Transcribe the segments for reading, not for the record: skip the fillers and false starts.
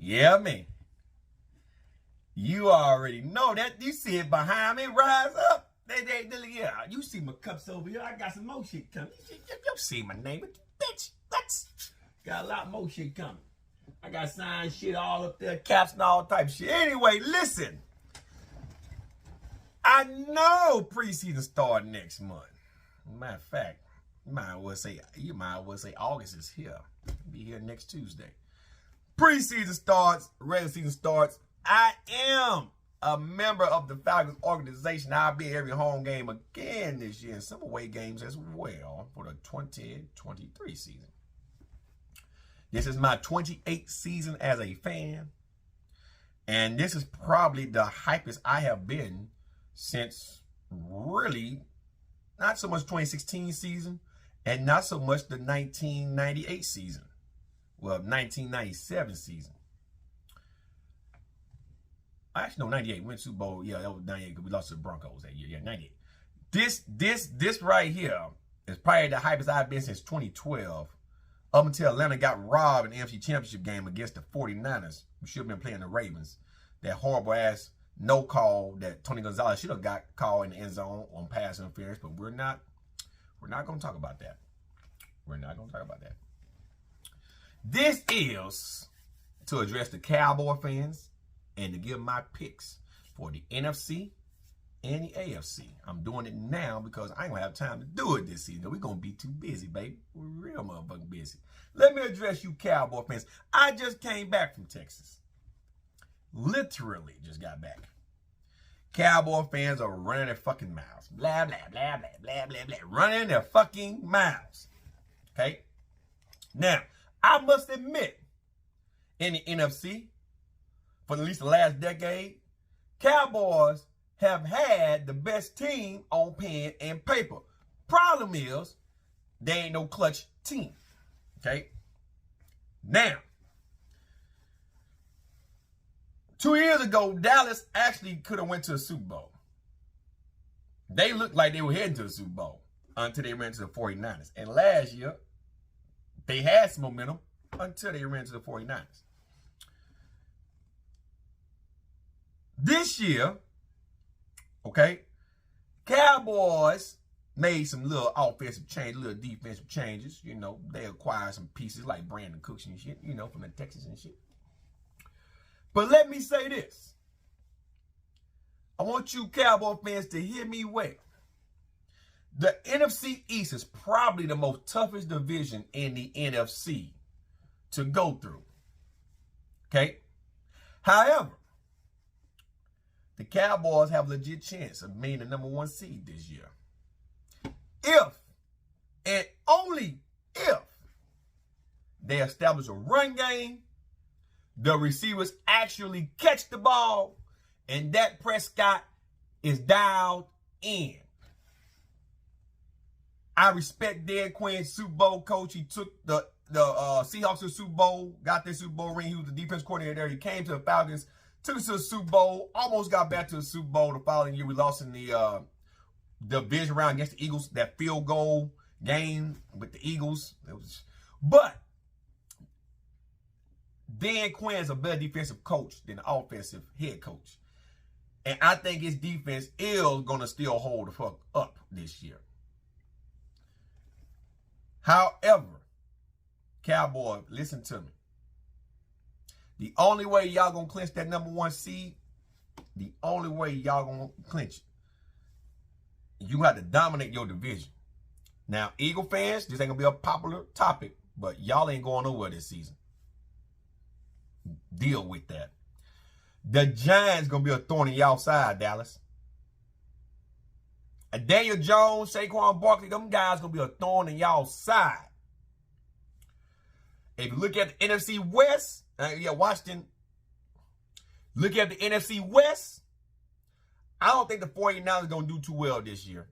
Yeah, man. You already know that. You see it behind me. Rise up. Yeah, you see my cups over here. I got some more shit coming. You see my name. Bitch, what? Got a lot more shit coming. I got signed shit all up there, caps and all type of shit. Anyway, listen. I know preseason start next month. Matter of fact, you might as well say August is here. Be here next Tuesday. Preseason starts, regular season starts. I am a member of the Falcons organization. I'll be at every home game again this year and some away games as well for the 2023 season. This is my 28th season as a fan. And this is probably the hypest I have been since really not so much 2016 season and not so much the 1998 season. Well, 1997 season. Actually, no, 98. We went to Super Bowl. Yeah, that was 98 because we lost to the Broncos that year. Yeah, 98. This right here is probably the hypest I've been since 2012. Up until Atlanta got robbed in the NFC Championship game against the 49ers. We should have been playing the Ravens. That horrible ass no call that Tony Gonzalez should have got called in the end zone on pass interference, but we're not going to talk about that. We're not going to talk about that. This is to address the Cowboy fans and to give my picks for the NFC and the AFC. I'm doing it now because I ain't gonna have time to do it this season. We're gonna be too busy, baby. We're real motherfucking busy. Let me address you Cowboy fans. I just came back from Texas. Literally just got back. Cowboy fans are running their fucking mouths. Blah, blah, blah, blah, blah, blah, blah. Running their fucking mouths. Okay? Now, I must admit, in the NFC, for at least the last decade, Cowboys have had the best team on pen and paper. Problem is, they ain't no clutch team. Okay? Now, 2 years ago, Dallas actually could have went to the Super Bowl. They looked like they were heading to the Super Bowl until they ran to the 49ers. And last year, they had some momentum until they ran to the 49ers. This year, okay, Cowboys made some little offensive changes, little defensive changes. You know, they acquired some pieces like Brandon Cooks and shit, you know, from the Texans and shit. But let me say this. I want you Cowboy fans to hear me well. The NFC East is probably the most toughest division in the NFC to go through. Okay? However, the Cowboys have a legit chance of being the #1 seed this year. If, and only if, they establish a run game, the receivers actually catch the ball, and Dak Prescott is dialed in. I respect Dan Quinn, Super Bowl coach. He took the Seahawks to the Super Bowl, got their Super Bowl ring. He was the defense coordinator there. He came to the Falcons, took us to the Super Bowl, almost got back to the Super Bowl the following year. We lost in the division round against the Eagles, that field goal game with the Eagles. But Dan Quinn is a better defensive coach than the offensive head coach. And I think his defense is going to still hold the fuck up this year. However, Cowboy, listen to me. The only way y'all going to clinch that #1 seed, the only way y'all going to clinch it, you have to dominate your division. Now, Eagle fans, this ain't going to be a popular topic, but y'all ain't going nowhere this season. Deal with that. The Giants going to be a thorn in y'all side, Dallas. And Daniel Jones, Saquon Barkley, them guys going to be a thorn in y'all side. If you look at the NFC West, Washington, look at the NFC West, I don't think the 49ers are going to do too well this year.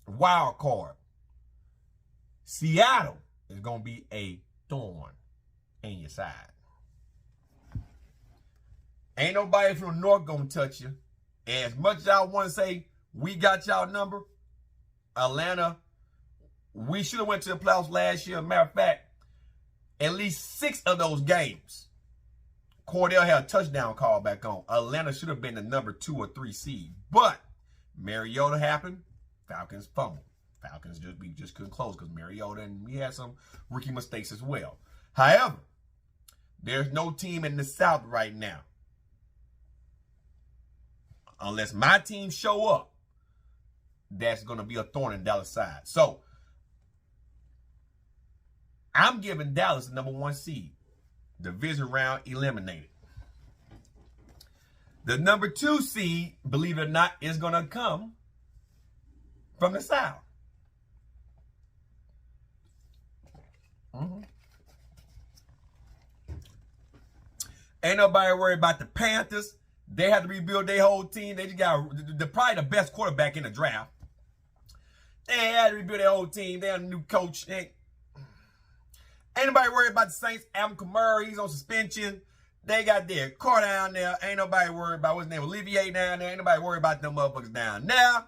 Wild card. Seattle is going to be a thorn in your side. Ain't nobody from the North going to touch you. And as much as I want to say, we got y'all number, Atlanta, we should have went to the playoffs last year. Matter of fact, at least 6 of those games, Cordell had a touchdown call back on. Atlanta should have been the number 2 or 3 seed. But Mariota happened. Falcons fumbled. Falcons just couldn't close because Mariota, and we had some rookie mistakes as well. However, there's no team in the South right now, unless my team show up, that's going to be a thorn in Dallas' side. So, I'm giving Dallas the number 1 seed. Division round eliminated. The number 2 seed, believe it or not, is going to come from the South. Ain't nobody worried about the Panthers. They had to rebuild their whole team. They just got probably the best quarterback in the draft. They had to rebuild their whole team. They had a new coach. Ain't nobody worried about the Saints. Alvin Kamara, he's on suspension. They got their car down there. Ain't nobody worried about what's his name, Olivier down there. Ain't nobody worried about them motherfuckers down there.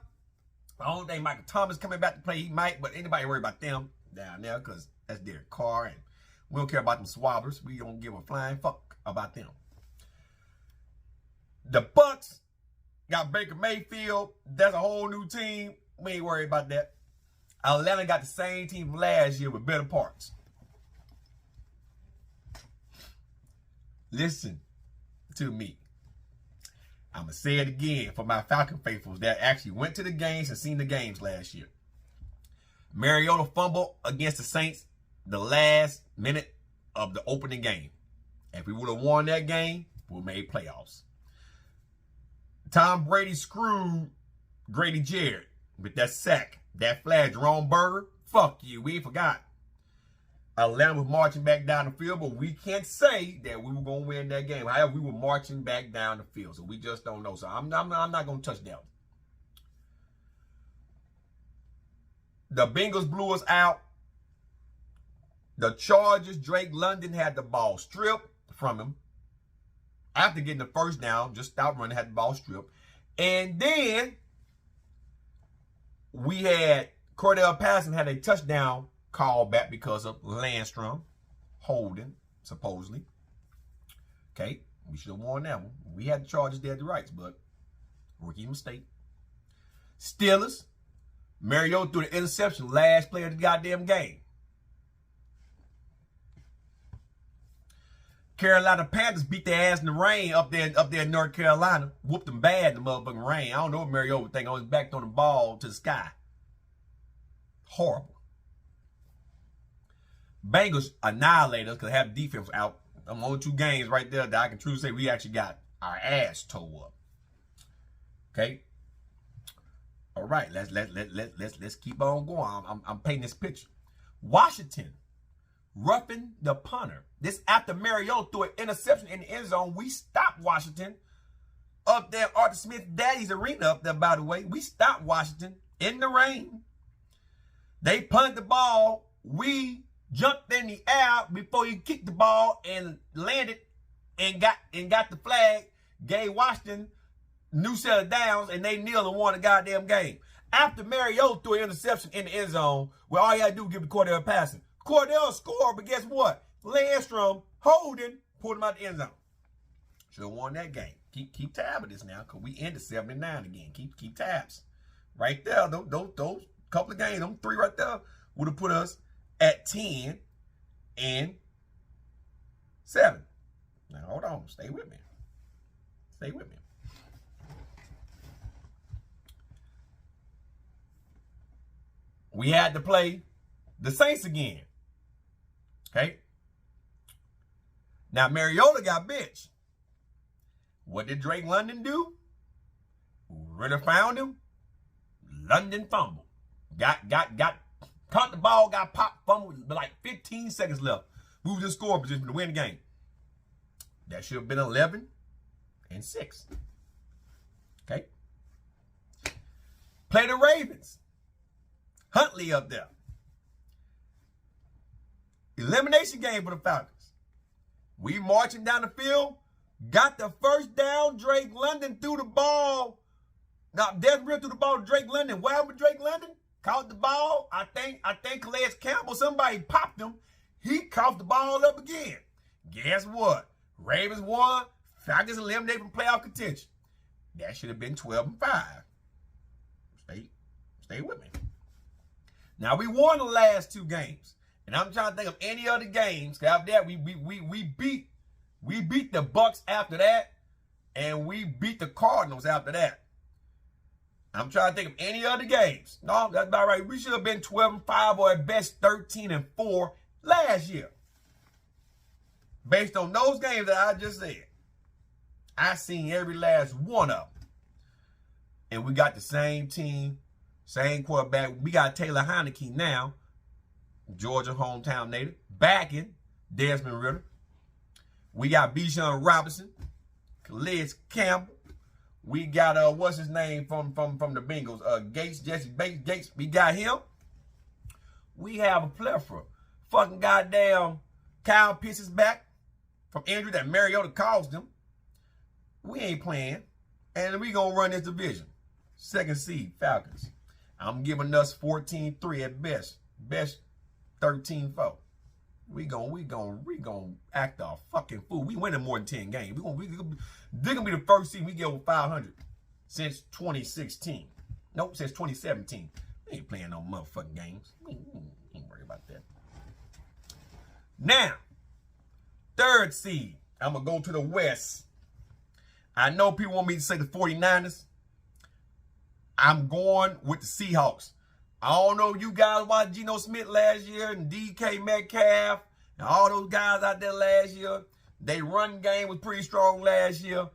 The only thing Michael Thomas coming back to play, he might, but anybody worried about them down there because that's their car, and we don't care about them swabbers. We don't give a flying fuck about them. The Bucks got Baker Mayfield. That's a whole new team. We ain't worried about that. Atlanta got the same team from last year with better parts. Listen to me. I'm going to say it again for my Falcon faithfuls that actually went to the games and seen the games last year. Mariota fumbled against the Saints the last minute of the opening game. If we would have won that game, we made playoffs. Tom Brady screwed Grady Jarrett with that sack, that flag. Jerome Berger, fuck you, we ain't forgot. Atlanta was marching back down the field, but we can't say that we were going to win that game. However, we were marching back down the field, so we just don't know. So I'm not going to touch that one. The Bengals blew us out. The Chargers, Drake London had the ball stripped from him. After getting the first down, just stopped running, had the ball stripped. And then we had Cordell Patterson had a touchdown call back because of Landstrom holding, supposedly. Okay, we should have won that one. We had the Chargers dead to rights, but rookie mistake. Steelers, Mariota threw the interception, last play of the goddamn game. Carolina Panthers beat their ass in the rain up there in North Carolina. Whooped them bad in the motherfucking rain. I don't know what Mariota would think on his back, throwing the ball to the sky. Horrible. Bengals annihilated us because they have defense out. I'm on 2 games right there that I can truly say we actually got our ass tore up. Okay. All right. Let's keep on going. I'm painting this picture. Washington roughing the punter. This after Mariota threw an interception in the end zone. We stopped Washington up there, Arthur Smith Daddy's arena up there, by the way. We stopped Washington in the rain. They punted the ball. We jumped in the air before he kicked the ball and landed and got the flag. Gave Washington new set of downs, and they kneeled and won the goddamn game. After Mariota threw an interception in the end zone, where all you had to do was give the Cordell passing. Cordell scored, but guess what? Landstrom holding pulled him out the end zone. Should have won that game. Keep tab of this now, because we ended 7-9 again. Keep tabs. Right there, those couple of games, them 3 right there, would have put us at 10-7. Now, hold on. Stay with me. Stay with me. We had to play the Saints again. Okay? Now, Mariota got benched. What did Drake London do? Ritter found him. London fumbled. Caught the ball, got popped, fumbled with like 15 seconds left. Moved in score position to win the game. That should have been 11-6. Okay? Play the Ravens. Huntley up there. Elimination game for the Falcons. We marching down the field. Got the first down. Drake London threw the ball. Now, Desmond threw the ball to Drake London. What happened with Drake London? Caught the ball. I think Calais Campbell, somebody popped him. He coughed the ball up again. Guess what? Ravens won. Falcons eliminated from playoff contention. That should have been 12-5. Stay with me. Now we won the last 2 games, and I'm trying to think of any other games. After that, we beat the Bucks after that, and we beat the Cardinals after that. I'm trying to think of any other games. No, that's about right. We should have been 12-5 or at best 13-4 last year. Based on those games that I just said, I seen every last one of them. And we got the same team, same quarterback. We got Taylor Heineke now, Georgia hometown native, backing Desmond Ritter. We got Bijan Robinson, Calais Campbell. We got what's his name from the Bengals? Jesse Gates. We got him. We have a plethora. Fucking goddamn Kyle Pitts is back from injury that Mariota caused him. We ain't playing. And we gonna run this division. 2nd seed, Falcons. I'm giving us 14-3 at best. Best 13-4. We gonna act a fucking fool. We winning more than 10 games. They're gonna be the first seed we get over 500 since 2016. Nope, since 2017. We ain't playing no motherfucking games. We ain't worried about that. Now, 3rd seed. I'm gonna go to the West. I know people want me to say the 49ers. I'm going with the Seahawks. I don't know if you guys watched Geno Smith last year and DK Metcalf and all those guys out there last year. They run game was pretty strong last year.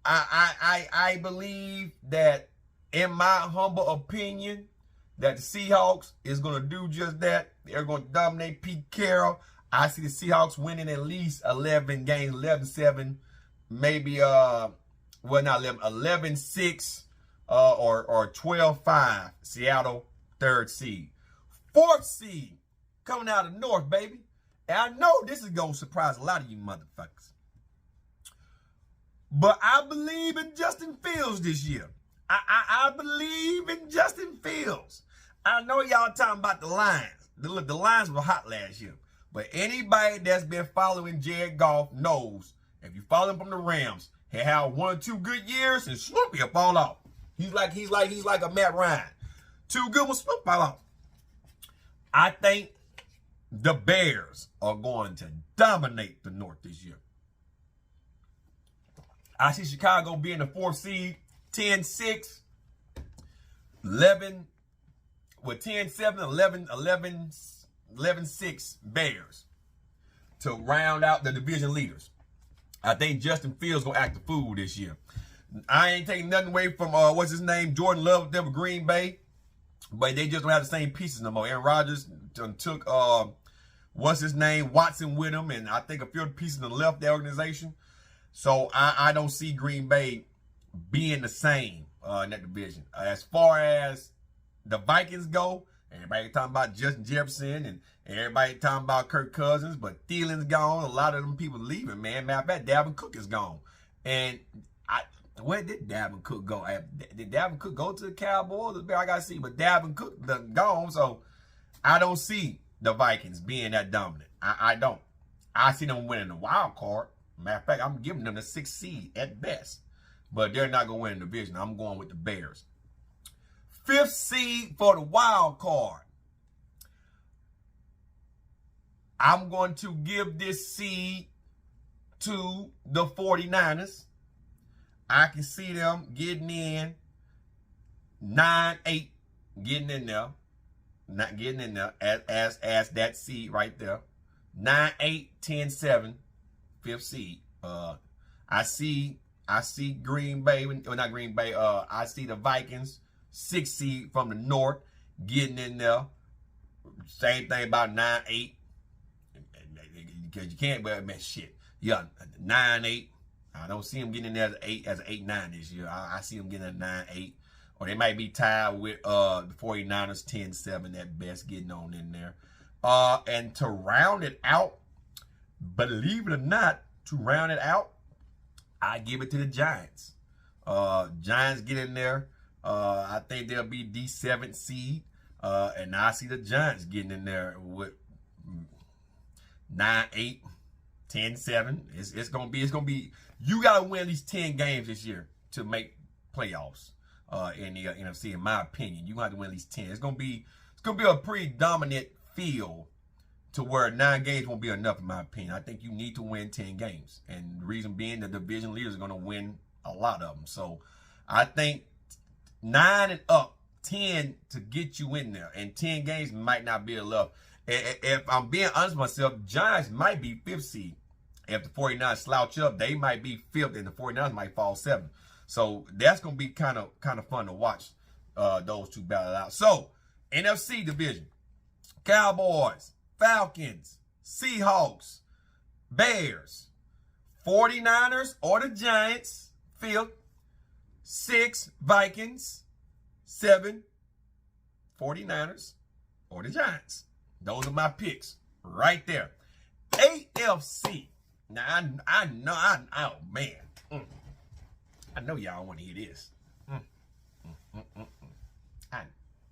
I believe that, in my humble opinion, that the Seahawks is going to do just that. They're going to dominate Pete Carroll. I see the Seahawks winning at least 11 games, 11-7, maybe, not 11, 11-6 or 12-5. Seattle, 3rd seed. 4th seed, coming out of the North, baby. And I know this is going to surprise a lot of you motherfuckers. But I believe in Justin Fields this year. I believe in Justin Fields. I know y'all talking about the Lions. The Lions were hot last year. But anybody that's been following Jared Goff knows, if you follow him from the Rams, he had 1 or 2 good years and swoop, he'll fall off. He's like a Matt Ryan. 2 good ones, swoop, fall off. I think the Bears are going to dominate the North this year. I see Chicago being the 4th seed, 10-6, 11, with 10-7, 11-6 Bears to round out the division leaders. I think Justin Fields going to act the fool this year. I ain't taking nothing away from, what's his name, Jordan Love with them with Green Bay, but they just don't have the same pieces no more. Aaron Rodgers took, what's his name, Watson with him, and I think a few pieces of left the organization. So I don't see Green Bay being the same in that division. As far as the Vikings go, everybody talking about Justin Jefferson and everybody talking about Kirk Cousins, but Thielen's gone. A lot of them people leaving, man. Matter of fact, Dalvin Cook is gone. And where did Dalvin Cook go? Did Dalvin Cook go to the Cowboys? I got to see. But Dalvin Cook gone, so I don't see the Vikings being that dominant. I don't. I see them winning the wild card. Matter of fact, I'm giving them the 6th seed at best. But they're not going to win the division. I'm going with the Bears. 5th seed for the wild card. I'm going to give this seed to the 49ers. I can see them getting in 9-8, getting in there. Not getting in there as that seed right there. 9-8, 10-7, 5th seed. I see Green Bay, or not Green Bay, I see the Vikings, 6th seed from the North, getting in there. Same thing about 9-8. Because you can't, but man, shit. Yeah, 9-8. I don't see them getting in there as an 8-9 this year. I see them getting a 9-8. Or they might be tied with the 49ers 10-7 at best, getting on in there. And to round it out, believe it or not, I give it to the Giants. Giants get in there. I think they'll be the 7th seed. And I see the Giants getting in there with 9-8. 10-7. It's gonna be. You gotta win at least 10 games this year to make playoffs in the NFC. In my opinion, you have to win at least 10. It's gonna be a pretty dominant field to where 9 games won't be enough, in my opinion. I think you need to win 10 games, and the reason being the division leaders are gonna win a lot of them. So I think 9 and up, 10 to get you in there, and 10 games might not be enough. If I'm being honest with myself, Giants might be 5th seed. If the 49ers slouch up, they might be 5th, and the 49ers might fall 7th. So that's going to be kind of fun to watch those two battle out. So, NFC division, Cowboys, Falcons, Seahawks, Bears, 49ers or the Giants, 5th, 6, Vikings, 7, 49ers or the Giants. Those are my picks right there. AFC. Now, I know, man. I know y'all want to hear this.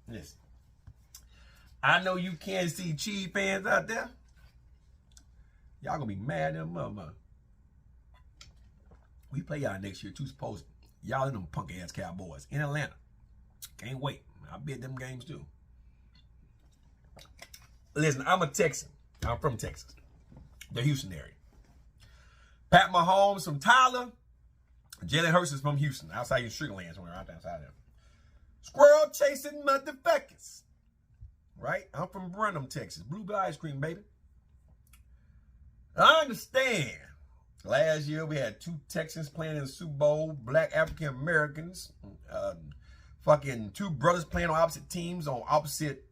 Listen. I know you Kansas City Chiefs fans out there. Y'all gonna be mad at them, mama. We play y'all next year, too, supposed. Y'all in them punk-ass Cowboys in Atlanta. Can't wait. I bet them games, too. Listen, I'm a Texan. I'm from Texas. The Houston area. Pat Mahomes from Tyler. Jalen Hurts is from Houston. Outside in Sugarland, somewhere right outside there. Squirrel chasing motherfuckers. Right? I'm from Brenham, Texas. Bluebell ice cream, baby. I understand. Last year, we had 2 Texans playing in the Super Bowl. Black African Americans. Fucking 2 brothers playing on opposite teams on opposite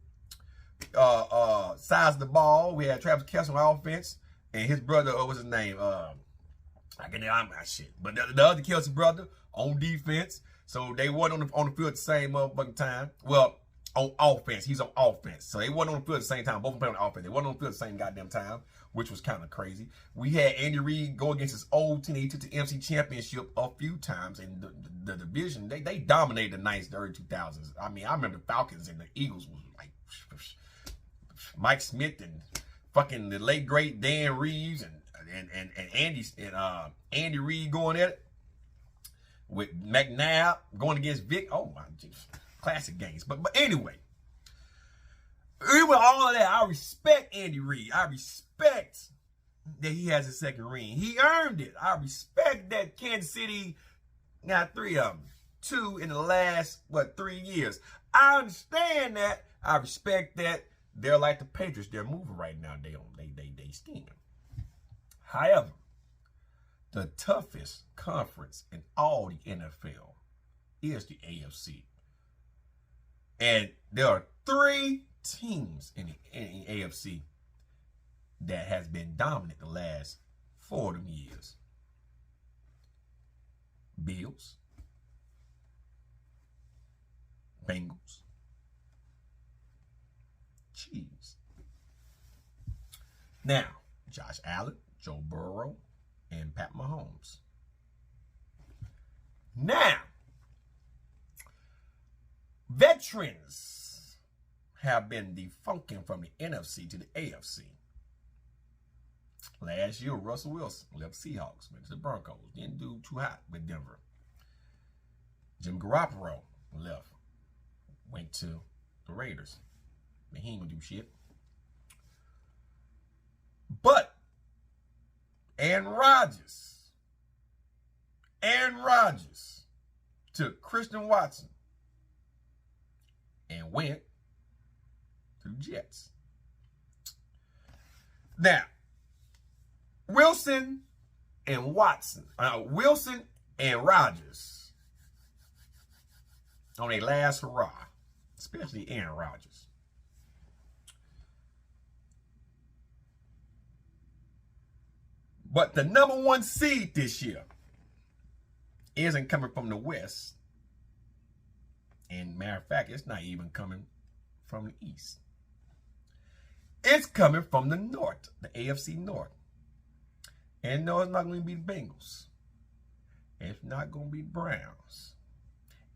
sides of the ball. We had Travis Kelce on offense, and his brother, what's his name? I'm not shit. But the other Kelce brother on defense. So they weren't on the field at the same motherfucking time. Well, on offense. He's on offense. So they weren't on the field at the same time. Both of them playing on offense. They weren't on the field at the same goddamn time, which was kind of crazy. We had Andy Reid go against his old team. He took the NFC Championship a few times. And the division, they dominated the 90s, the early 2000s. I mean, I remember the Falcons and the Eagles was like Mike Smith and fucking the late great Dan Reeves and Andy Reid going at it with McNabb going against Vic. Oh my Jesus, classic games. But anyway, even all of that, I respect Andy Reid. I respect that he has a second ring. He earned it. I respect that Kansas City got 3 of them, 2 in the last 3 years. I understand that. I respect that. They're like the Patriots. They're moving right now. They steaming. However, the toughest conference in all the NFL is the AFC. And there are 3 teams in the AFC that has been dominant the last 4 of them years. Bills, Bengals, Chiefs. Now, Josh Allen, Joe Burrow, and Pat Mahomes. Now, veterans have been defunking from the NFC to the AFC. Last year, Russell Wilson left Seahawks, went to the Broncos. Didn't do too hot with Denver. Jim Garoppolo left, went to the Raiders. He ain't gonna do shit. But Aaron Rodgers took Christian Watson and went to the Jets. Now, Wilson and Rodgers on their last hurrah, especially Aaron Rodgers. But the number 1 seed this year isn't coming from the West. And matter of fact, it's not even coming from the East. It's coming from the North, the AFC North. And no, it's not going to be the Bengals. It's not going to be the Browns.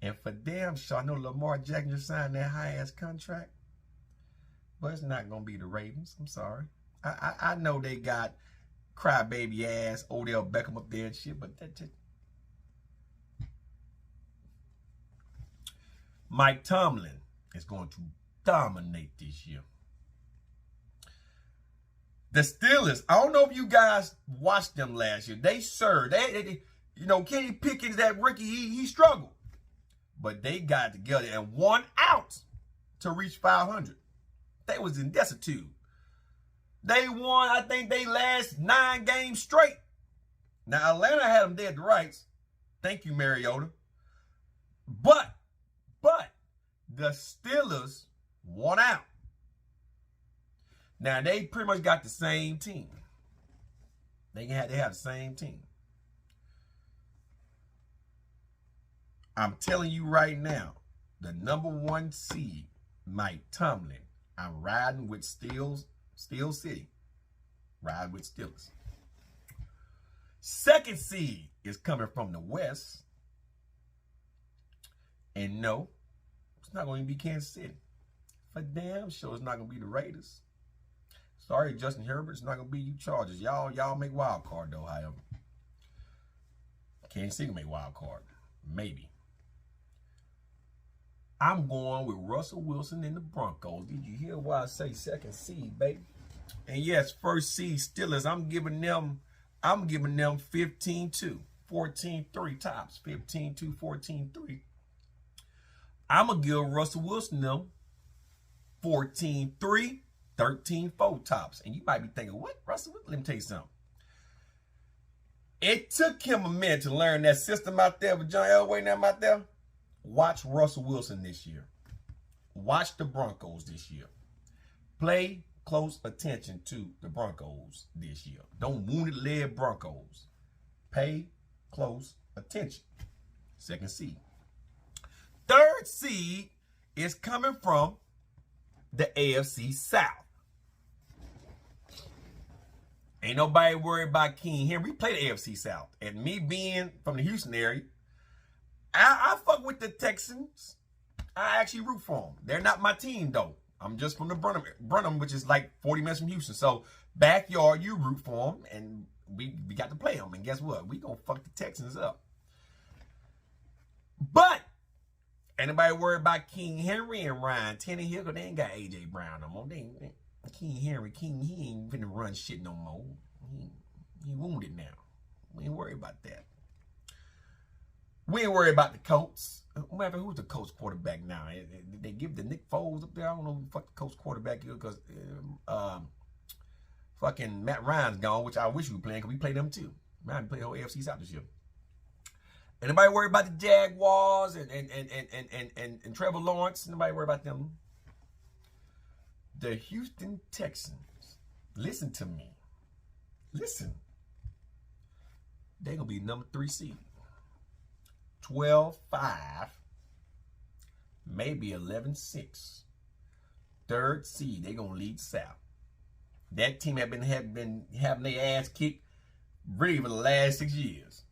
And for damn sure, I know Lamar Jackson just signed that high-ass contract. But it's not going to be the Ravens. I'm sorry. I know they got crybaby ass Odell Beckham up there and shit, but that just... Mike Tomlin is going to dominate this year. The Steelers, I don't know if you guys watched them last year. They served. They you know, Kenny Pickens, that rookie, he struggled. But they got together and won out to reach 500. They was in destitute. They won, I think, they last 9 games straight. Now, Atlanta had them dead to rights. Thank you, Mariota. But the Steelers won out. Now, they pretty much got the same team. They have the same team. I'm telling you right now, the #1 seed, Mike Tomlin, I'm riding with Steel City. Ride with Steelers. 2nd seed is coming from the West. And no, it's not going to be Kansas City. For damn sure, it's not going to be the Raiders. Sorry, Justin Herbert, it's not going to be you Chargers. Y'all make wild card, though, however. Kansas City make wild card. Maybe. I'm going with Russell Wilson and the Broncos. Did you hear why I say 2nd seed, baby? And yes, 1st seed Steelers, I'm giving them 15-2, 14-3 tops. 15-2, 14-3. I'm going to give Russell Wilson them 14-3, 13-4 tops. And you might be thinking, what, Russell? Let me tell you something. It took him a minute to learn that system out there with John Elway and them out there. Watch Russell Wilson this year. Watch the Broncos this year. Play close attention to the Broncos this year. Don't wounded leg Broncos. Pay close attention. 2nd seed. 3rd seed is coming from the AFC South. Ain't nobody worried about King Henry. We play the AFC South. And me being from the Houston area, I fuck with the Texans. I actually root for them. They're not my team, though. I'm just from the Brenham, which is like 40 minutes from Houston. So, backyard, you root for them, and we got to play them. And guess what? We going to fuck the Texans up. But, anybody worried about King Henry and Ryan Tannehill? Because they ain't got A.J. Brown no more. King Henry, he ain't finna run shit no more. He wounded now. We ain't worried about that. We ain't worried about the Colts. Whoever, who's the Colts quarterback now? They give the Nick Foles up there. I don't know who the fuck the Colts quarterback is because fucking Matt Ryan's gone, which I wish we were playing because we played them too. Man, we played the whole AFC South this year. Anybody worry about the Jaguars and Trevor Lawrence? Nobody worry about them. The Houston Texans. Listen to me. Listen. They're going to be #3 seed. 12-5, maybe 11-6. 3rd seed, they're gonna lead South. That team have been having their ass kicked really for the last 6 years.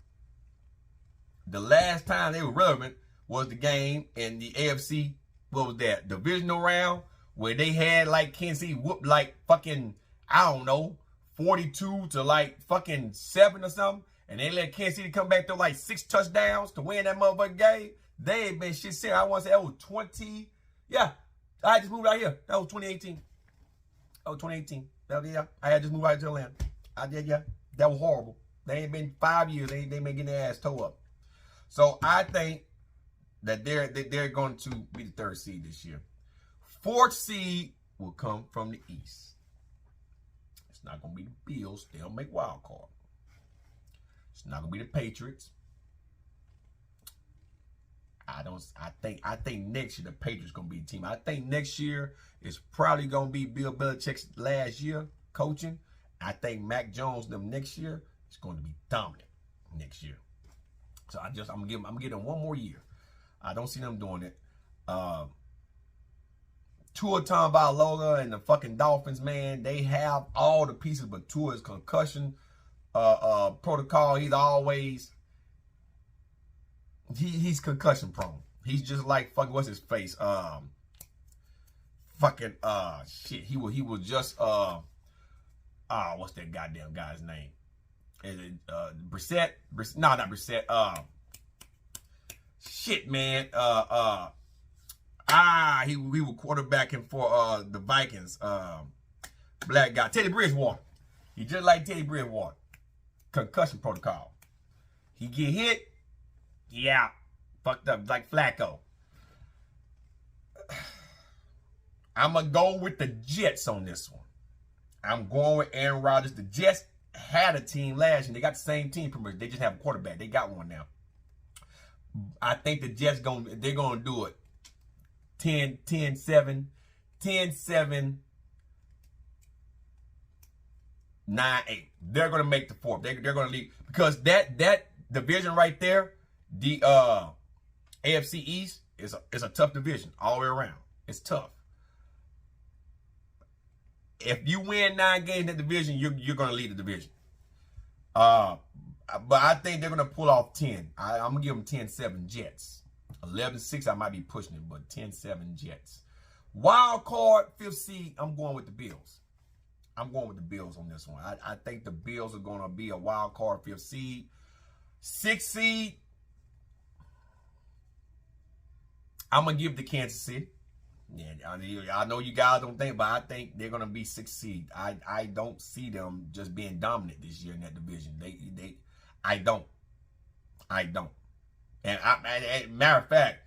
The last time they were relevant was the game in the AFC, what was that, divisional round, where they had like Kansas City whooped like fucking, I don't know, 42 to like fucking 7 or something. And they let Kansas City come back to like 6 touchdowns to win that motherfucking game. They ain't been shit serious. I want to say that was 20. Yeah, I just moved out here. That was 2018. That was 2018. Yeah, I had just moved out to Atlanta. I did, yeah. That was horrible. They ain't been 5 years. They been getting their ass towed up. So I think that they're going to be the 3rd seed this year. 4th seed will come from the East. It's not going to be the Bills. They'll make wild card. It's not gonna be the Patriots. I think next year the Patriots gonna be the team. I think next year is probably gonna be Bill Belichick's last year coaching. I think Mac Jones them next year is going to be dominant next year. So I'm gonna give them one more year. I don't see them doing it. Tua Tagovailoa and the fucking Dolphins, man, they have all the pieces, but Tua's concussion protocol, he's concussion prone. He's just like fucking, what's his face? Shit. He was just what's that goddamn guy's name? Brissett. No, not Brissett. Shit, man. We were quarterbacking for the Vikings. Black guy, Teddy Bridgewater. He just like Teddy Bridgewater. Concussion protocol. He get hit, he out. Fucked up like Flacco. I'm going to go with the Jets on this one. I'm going with Aaron Rodgers. The Jets had a team last year. They got the same team pretty much. They just have a quarterback. They got one now. I think the Jets they're going to do it. 10-7, 10-7, 9-8. They're going to make the fourth. They're going to leave because that division right there, the AFC East is a tough division all the way around. It's tough. If you win 9 games in that division, you're going to lead the division. But I think they're going to pull off 10. I'm going to give them 10-7 Jets. 11-6, I might be pushing it, but 10-7 Jets. Wild card, 5th seed, I'm going with the Bills. I'm going with the Bills on this one. I think the Bills are going to be a wild card, 5th seed. 6th seed, I'm going to give it to Kansas City. Yeah, I know you guys don't think, but I think they're going to be 6th seed. I don't see them just being dominant this year in that division. I don't. And matter of fact,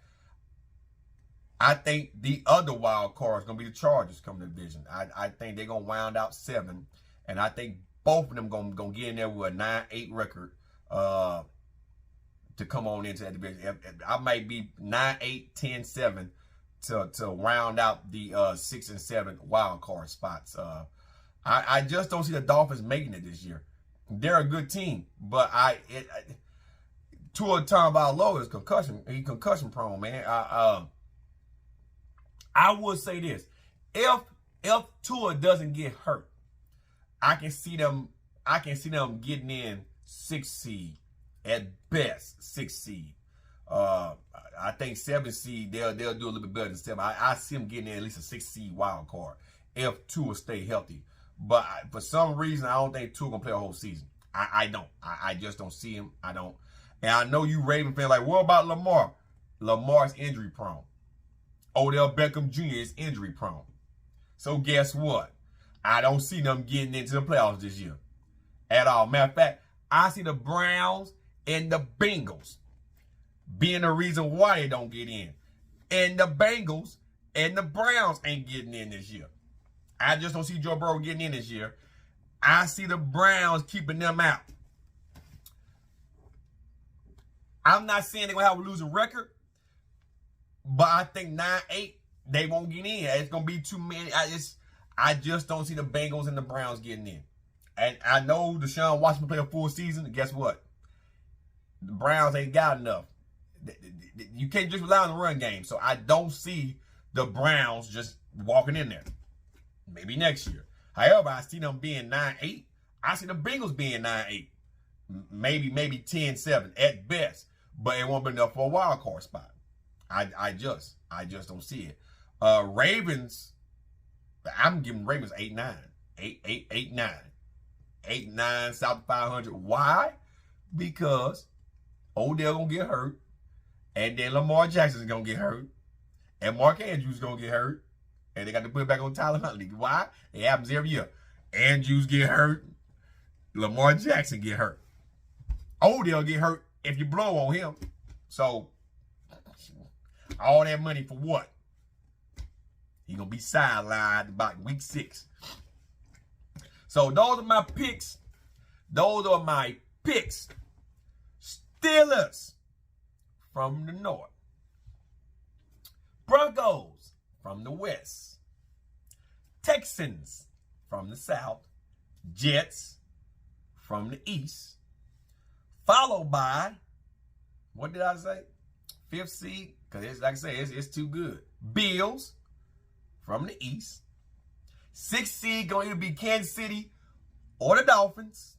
I think the other wild card is going to be the Chargers coming to the division. I think they're going to wound out 7, and I think both of them going to get in there with a 9-8 record to come on into that division. I might be 9-8, 10-7 to round out the 6 and 7 wild card spots. I just don't see the Dolphins making it this year. They're a good team, but Tua Tagovailoa is concussion. He's concussion prone, man. I would say this: if Tua doesn't get hurt, I can see them getting in 6th seed at best, 6th seed. I think 7th seed they'll do a little bit better than 7. I see them getting in at least a 6th seed wild card if Tua stay healthy. But for some reason, I don't think Tua gonna play a whole season. I don't. I just don't see him. I don't. And I know you Raven fans like, what about Lamar? Lamar's injury prone. Odell Beckham Jr. is injury prone. So guess what? I don't see them getting into the playoffs this year at all. Matter of fact, I see the Browns and the Bengals being the reason why they don't get in. And the Bengals and the Browns ain't getting in this year. I just don't see Joe Burrow getting in this year. I see the Browns keeping them out. I'm not saying they're going to have a losing record, but I think 9-8, they won't get in. It's going to be too many. I just don't see the Bengals and the Browns getting in. And I know Deshaun Watson play a full season. And guess what? The Browns ain't got enough. You can't just rely on the run game. So I don't see the Browns just walking in there. Maybe next year. However, I see them being 9-8. I see the Bengals being 9-8. Maybe 10-7 at best. But it won't be enough for a wild card spot. I just don't see it. Ravens, I'm giving Ravens 8-9. 8-9. 8-9 south of 500. Why? Because Odell gonna get hurt. And then Lamar Jackson's gonna get hurt. And Mark Andrews gonna get hurt. And they got to put it back on Tyler Huntley. Why? It happens every year. Andrews get hurt. Lamar Jackson get hurt. Odell get hurt if you blow on him. So, all that money for what? He going to be sidelined about week 6. So, those are my picks. Steelers from the north. Broncos from the west. Texans from the south. Jets from the east. Followed by, what did I say? 5th seed, because it's like I say, it's too good. Bills from the east. 6th seed going to be Kansas City or the Dolphins.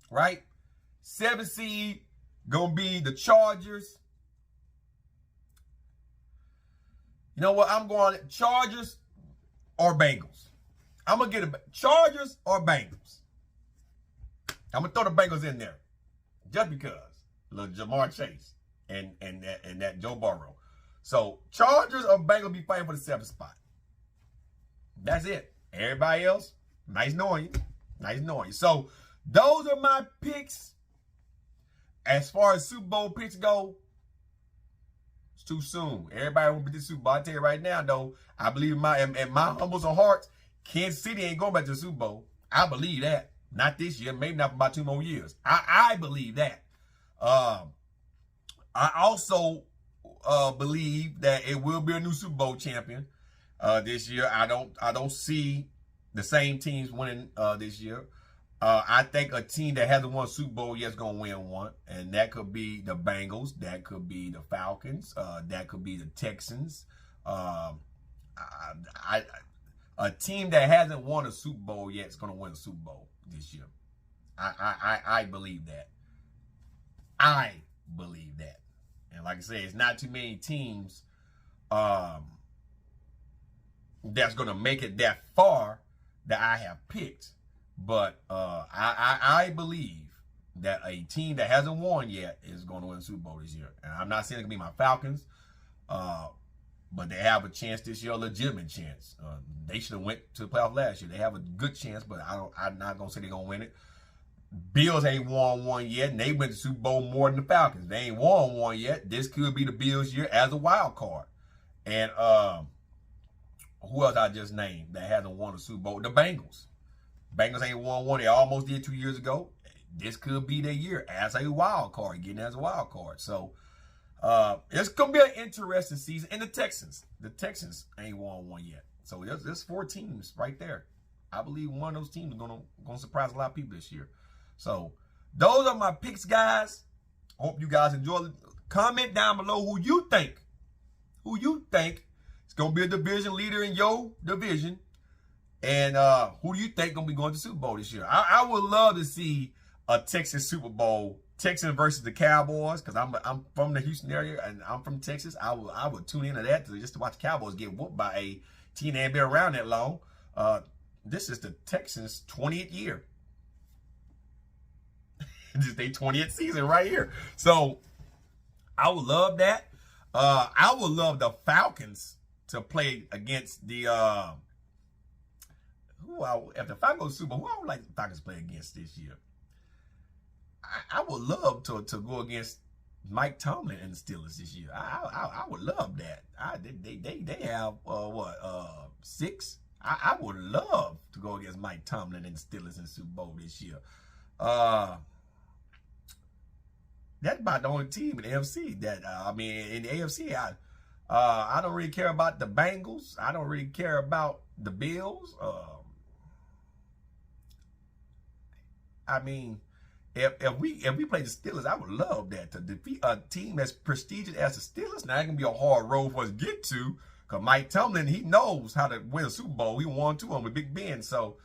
Right? 7th seed going to be the Chargers. You know what? I'm going Chargers or Bengals. I'm going to get Chargers or Bengals. I'm gonna throw the Bengals in there just because little Jamar Chase and that Joe Burrow. So Chargers or Bengals be fighting for the 7th spot. That's it. Everybody else, nice knowing you. Nice knowing you. So those are my picks. As far as Super Bowl picks go, it's too soon. Everybody will be the Super Bowl. I tell you right now, though, I believe in my humbles and hearts, Kansas City ain't going back to the Super Bowl. I believe that. Not this year, maybe not for about 2 more years. I believe that. I also believe that it will be a new Super Bowl champion this year. I don't see the same teams winning this year. I think a team that hasn't won a Super Bowl yet is going to win one, and that could be the Bengals, that could be the Falcons, that could be the Texans. A team that hasn't won a Super Bowl yet is going to win a Super Bowl this year. I believe that. I believe that. And like I said, it's not too many teams that's going to make it that far that I have picked. But I believe that a team that hasn't won yet is going to win the Super Bowl this year. And I'm not saying it's going to be my Falcons, but they have a chance this year, a legitimate chance. They should have went to the playoff last year. They have a good chance, but I'm not going to say they're going to win it. Bills ain't won one yet, and they went to the Super Bowl more than the Falcons. They ain't won one yet. This could be the Bills' year as a wild card. And who else I just named that hasn't won a Super Bowl? The Bengals. Bengals ain't won one. They almost did 2 years ago. This could be their year as a wild card, getting as a wild card. So it's going to be an interesting season. And the Texans ain't won one yet. So there's 4 teams right there. I believe one of those teams is going to surprise a lot of people this year. So those are my picks, guys. Hope you guys enjoy. Comment down below who you think is going to be a division leader in your division. And who do you think going to be going to the Super Bowl this year? I would love to see a Texas Super Bowl, Texans versus the Cowboys, because I'm from the Houston area and I'm from Texas. I would tune into that just to watch the Cowboys get whooped by a team that ain't been around that long. This is the Texans' 20th year. This is their 20th season right here. So I would love that. I would love the Falcons to play against the if the Falcons go to Super Bowl, who I would like the Falcons to play against this year? I would love to go against Mike Tomlin and the Steelers this year. I would love that. They have 6. I would love to go against Mike Tomlin and the Steelers in the Super Bowl this year. That's about the only team in the AFC that in the AFC I don't really care about the Bengals. I don't really care about the Bills. If we play the Steelers, I would love that, to defeat a team as prestigious as the Steelers. Now, it can be a hard road for us to get to, because Mike Tomlin, he knows how to win a Super Bowl. He won 2 of them with Big Ben. So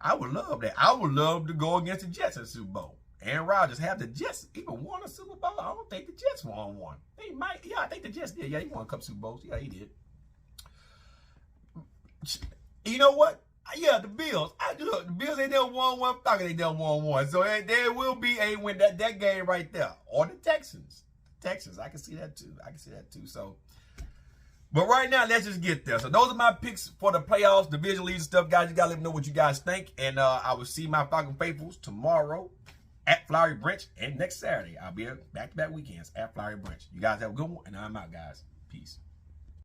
I would love that. I would love to go against the Jets in the Super Bowl. Aaron Rodgers, have the Jets even won a Super Bowl? I don't think the Jets won one. They might. Yeah, I think the Jets did. Yeah, he won a couple Super Bowls. Yeah, he did. You know what? Yeah, the Bills. Look, the Bills ain't never won one. Falcons ain't never won one. So there will be a win that game right there. Or the Texans. Texans, I can see that too. So, but right now, let's just get there. So those are my picks for the playoffs, division leads and stuff, guys. You gotta let me know what you guys think. And I will see my Falcon faithfuls tomorrow at Flowery Branch, and next Saturday I'll be at back-to-back weekends at Flowery Branch. You guys have a good one, and I'm out, guys. Peace.